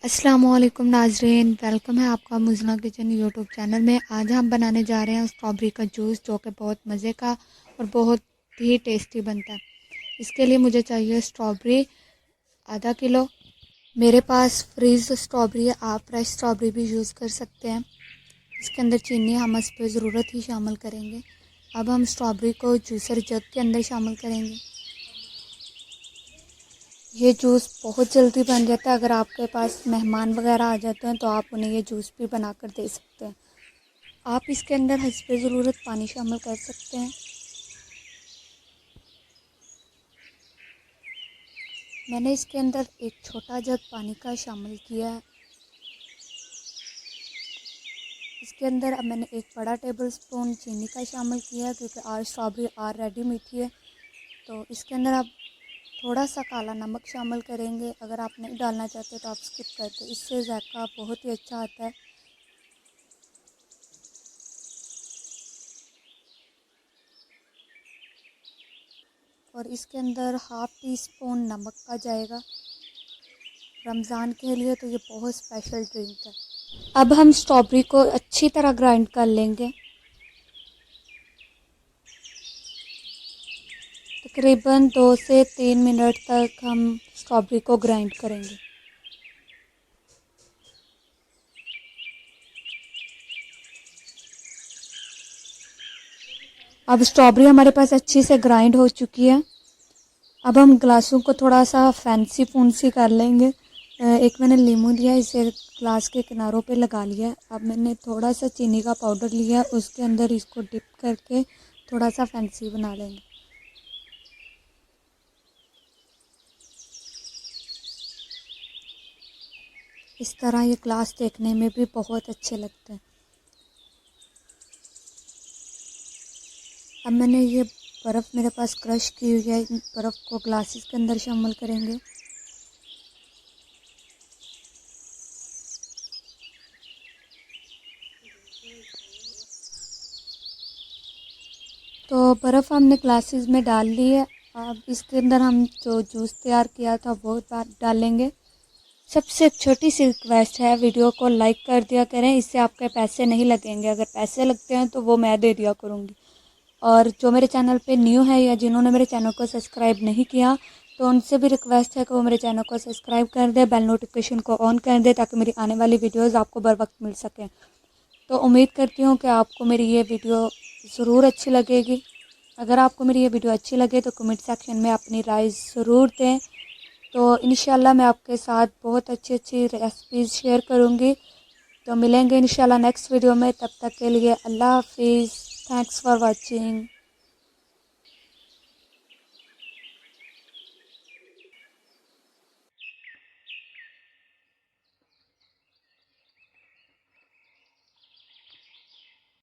अस्सलामुअलैकुम नाजरीन, वेलकम है आपका मुज़ना किचन यूट्यूब चैनल में। आज हम बनाने जा रहे हैं स्ट्रॉबेरी का जूस, जो कि बहुत मज़े का और बहुत ही टेस्टी बनता है। इसके लिए मुझे चाहिए स्ट्रॉबेरी आधा किलो। मेरे पास फ्रीज़ स्ट्रॉबेरी है, आप फ्रेश स्ट्रॉबेरी भी यूज़ कर सकते हैं। इसके अंदर चीनी हम इस पर ज़रूरत ही शामिल करेंगे। अब हम स्ट्रॉबेरी को जूसर जग के अंदर शामिल करेंगे। ये जूस बहुत जल्दी बन जाता है। अगर आपके पास मेहमान वगैरह आ जाते हैं तो आप उन्हें ये जूस भी बनाकर दे सकते हैं। आप इसके अंदर हस्बे ज़रूरत पानी शामिल कर सकते हैं। मैंने इसके अंदर एक छोटा जग पानी का शामिल किया है। इसके अंदर अब मैंने एक बड़ा टेबल स्पून चीनी का शामिल किया है, क्योंकि आज स्ट्रॉबेरी ऑलरेडी मीठी है। तो इसके अंदर आप थोड़ा सा काला नमक शामिल करेंगे। अगर आप नहीं डालना चाहते तो आप स्किप कर दें, इससे जायका बहुत ही अच्छा आता है। और इसके अंदर हाफ़ टी स्पून नमक का जाएगा। रमज़ान के लिए तो ये बहुत स्पेशल ड्रिंक है। अब हम स्ट्रॉबेरी को अच्छी तरह ग्राइंड कर लेंगे। तकरीबन 2 से 3 मिनट तक हम स्ट्रॉबेरी को ग्राइंड करेंगे। अब स्ट्रॉबेरी हमारे पास अच्छी से ग्राइंड हो चुकी है। अब हम ग्लासों को थोड़ा सा फैंसी फूंसी कर लेंगे। एक मैंने लीमू लिया, इसे ग्लास के किनारों पे लगा लिया। अब मैंने थोड़ा सा चीनी का पाउडर लिया, उसके अंदर इसको डिप करके थोड़ा सा फैंसी बना लेंगे। इस तरह ये ग्लास देखने में भी बहुत अच्छे लगते हैं। अब मैंने ये बर्फ़ मेरे पास क्रश की हुई है, इन बर्फ़ को ग्लासेस के अंदर शामिल करेंगे। तो बर्फ़ हमने ग्लासेस में डाल ली है। अब इसके अंदर हम जो जूस तैयार किया था वो डालेंगे। सबसे एक छोटी सी रिक्वेस्ट है, वीडियो को लाइक कर दिया करें, इससे आपके पैसे नहीं लगेंगे। अगर पैसे लगते हैं तो वो मैं दे दिया करूँगी। और जो मेरे चैनल पे न्यू है या जिन्होंने मेरे चैनल को सब्सक्राइब नहीं किया, तो उनसे भी रिक्वेस्ट है कि वो मेरे चैनल को सब्सक्राइब कर दे, बेल नोटिफिकेशन को ऑन कर दे, ताकि मेरी आने वाली वीडियोस आपको बर वक्त मिल सकें। तो उम्मीद करती हूँ कि आपको मेरी ये वीडियो ज़रूर अच्छी लगेगी। अगर आपको मेरी ये वीडियो अच्छी लगे तो कमेंट सेक्शन में अपनी राय ज़रूर दें। तो इंशाल्लाह मैं आपके साथ बहुत अच्छी अच्छी रेसिपीज़ शेयर करूँगी। तो मिलेंगे इंशाल्लाह नेक्स्ट वीडियो में। तब तक के लिए अल्लाह हाफिज़। Thanks for watching.